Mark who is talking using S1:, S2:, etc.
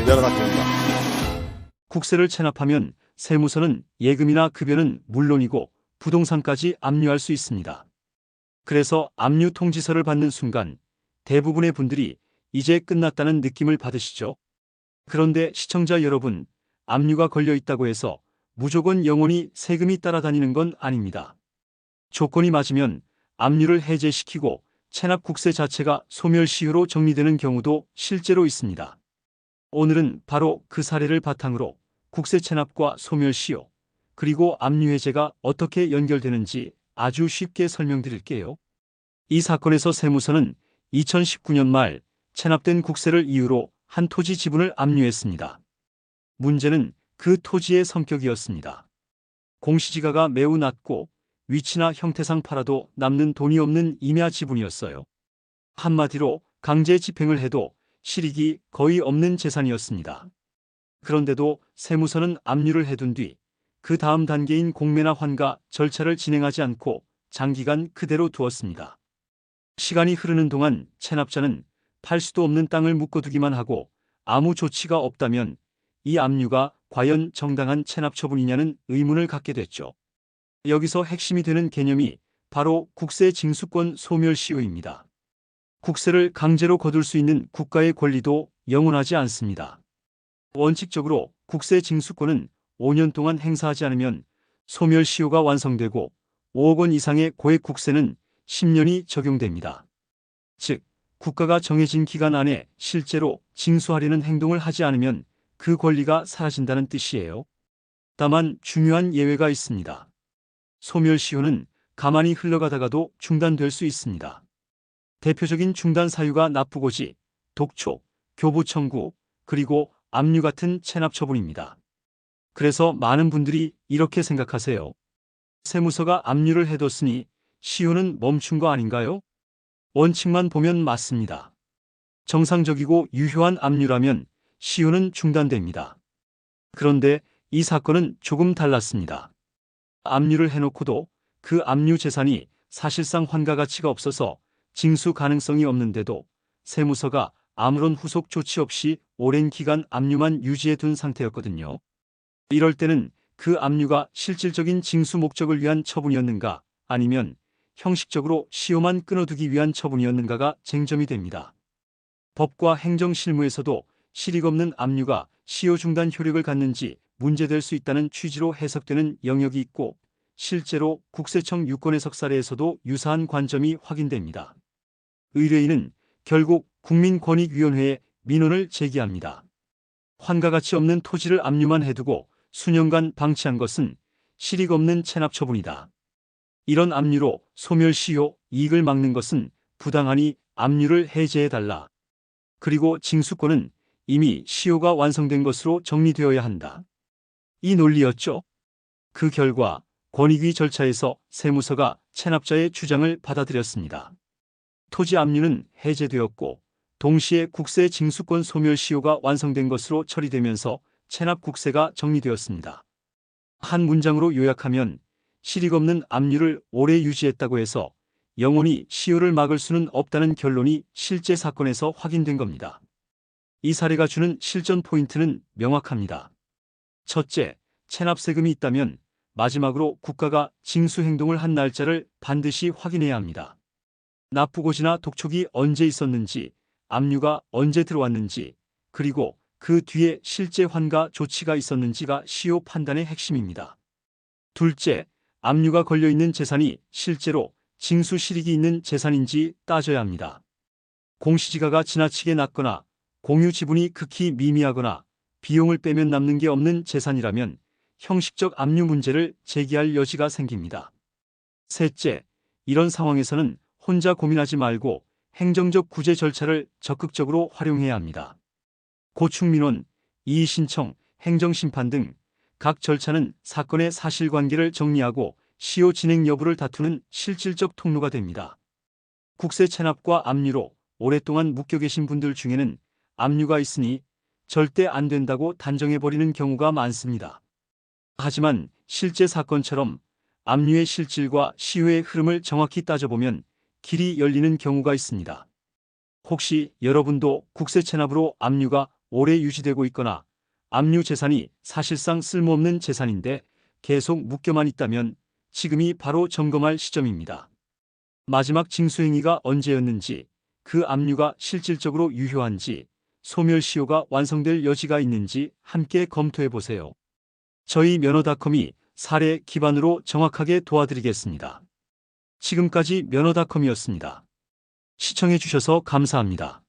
S1: 내려놨습니다.
S2: 국세를 체납하면 세무서는 예금이나 급여는 물론이고 부동산까지 압류할 수 있습니다. 그래서 압류 통지서를 받는 순간 대부분의 분들이 이제 끝났다는 느낌을 받으시죠. 그런데 시청자 여러분, 압류가 걸려 있다고 해서 무조건 영원히 세금이 따라다니는 건 아닙니다. 조건이 맞으면 압류를 해제시키고 체납 국세 자체가 소멸시효로 정리되는 경우도 실제로 있습니다. 오늘은 바로 그 사례를 바탕으로 국세 체납과 소멸시효, 그리고 압류 해제가 어떻게 연결되는지 아주 쉽게 설명드릴게요. 이 사건에서 세무서는 2019년 말 체납된 국세를 이유로 한 토지 지분을 압류했습니다. 문제는 그 토지의 성격이었습니다. 공시지가가 매우 낮고 위치나 형태상 팔아도 남는 돈이 없는 임야 지분이었어요. 한마디로 강제 집행을 해도 실익이 거의 없는 재산이었습니다. 그런데도 세무서는 압류를 해둔 뒤 그 다음 단계인 공매나 환가 절차를 진행하지 않고 장기간 그대로 두었습니다. 시간이 흐르는 동안 체납자는 팔 수도 없는 땅을 묶어두기만 하고 아무 조치가 없다면 이 압류가 과연 정당한 체납 처분이냐는 의문을 갖게 됐죠. 여기서 핵심이 되는 개념이 바로 국세 징수권 소멸시효입니다. 국세를 강제로 거둘 수 있는 국가의 권리도 영원하지 않습니다. 원칙적으로 국세 징수권은 5년 동안 행사하지 않으면 소멸시효가 완성되고 5억 원 이상의 고액 국세는 10년이 적용됩니다. 즉, 국가가 정해진 기간 안에 실제로 징수하려는 행동을 하지 않으면 그 권리가 사라진다는 뜻이에요. 다만 중요한 예외가 있습니다. 소멸시효는 가만히 흘러가다가도 중단될 수 있습니다. 대표적인 중단 사유가 납부고지, 독촉, 교부 청구, 그리고 압류 같은 체납 처분입니다. 그래서 많은 분들이 이렇게 생각하세요. 세무서가 압류를 해뒀으니 시효는 멈춘 거 아닌가요? 원칙만 보면 맞습니다. 정상적이고 유효한 압류라면 시효는 중단됩니다. 그런데 이 사건은 조금 달랐습니다. 압류를 해놓고도 그 압류 재산이 사실상 환가 가치가 없어서 징수 가능성이 없는데도 세무서가 아무런 후속 조치 없이 오랜 기간 압류만 유지해 둔 상태였거든요. 이럴 때는 그 압류가 실질적인 징수 목적을 위한 처분이었는가, 아니면 형식적으로 시효만 끊어두기 위한 처분이었는가가 쟁점이 됩니다. 법과 행정실무에서도 실익 없는 압류가 시효 중단 효력을 갖는지 문제될 수 있다는 취지로 해석되는 영역이 있고, 실제로 국세청 유권해석 사례에서도 유사한 관점이 확인됩니다. 의뢰인은 결국 국민권익위원회에 민원을 제기합니다. 환가가치 없는 토지를 압류만 해두고 수년간 방치한 것은 실익 없는 체납 처분이다. 이런 압류로 소멸시효 이익을 막는 것은 부당하니 압류를 해제해달라. 그리고 징수권은 이미 시효가 완성된 것으로 정리되어야 한다. 이 논리였죠. 그 결과 권익위 절차에서 세무서가 체납자의 주장을 받아들였습니다. 토지 압류는 해제되었고 동시에 국세 징수권 소멸시효가 완성된 것으로 처리되면서 체납 국세가 정리되었습니다. 한 문장으로 요약하면 실익 없는 압류를 오래 유지했다고 해서 영원히 시효를 막을 수는 없다는 결론이 실제 사건에서 확인된 겁니다. 이 사례가 주는 실전 포인트는 명확합니다. 첫째, 체납 세금이 있다면 마지막으로 국가가 징수 행동을 한 날짜를 반드시 확인해야 합니다. 납부고지나 독촉이 언제 있었는지, 압류가 언제 들어왔는지, 그리고 그 뒤에 실제 환가 조치가 있었는지가 시효 판단의 핵심입니다. 둘째, 압류가 걸려있는 재산이 실제로 징수 실익이 있는 재산인지 따져야 합니다. 공시지가가 지나치게 낮거나 공유 지분이 극히 미미하거나 비용을 빼면 남는 게 없는 재산이라면 형식적 압류 문제를 제기할 여지가 생깁니다. 셋째, 이런 상황에서는 혼자 고민하지 말고 행정적 구제 절차를 적극적으로 활용해야 합니다. 고충민원, 이의신청, 행정심판 등 각 절차는 사건의 사실관계를 정리하고 시효 진행 여부를 다투는 실질적 통로가 됩니다. 국세 체납과 압류로 오랫동안 묶여 계신 분들 중에는 압류가 있으니 절대 안 된다고 단정해버리는 경우가 많습니다. 하지만 실제 사건처럼 압류의 실질과 시효의 흐름을 정확히 따져보면 길이 열리는 경우가 있습니다. 혹시 여러분도 국세 체납으로 압류가 오래 유지되고 있거나 압류 재산이 사실상 쓸모없는 재산인데 계속 묶여만 있다면 지금이 바로 점검할 시점입니다. 마지막 징수행위가 언제였는지, 그 압류가 실질적으로 유효한지, 소멸시효가 완성될 여지가 있는지 함께 검토해 보세요. 저희 면허닷컴이 사례 기반으로 정확하게 도와드리겠습니다. 지금까지 면허닷컴이었습니다. 시청해 주셔서 감사합니다.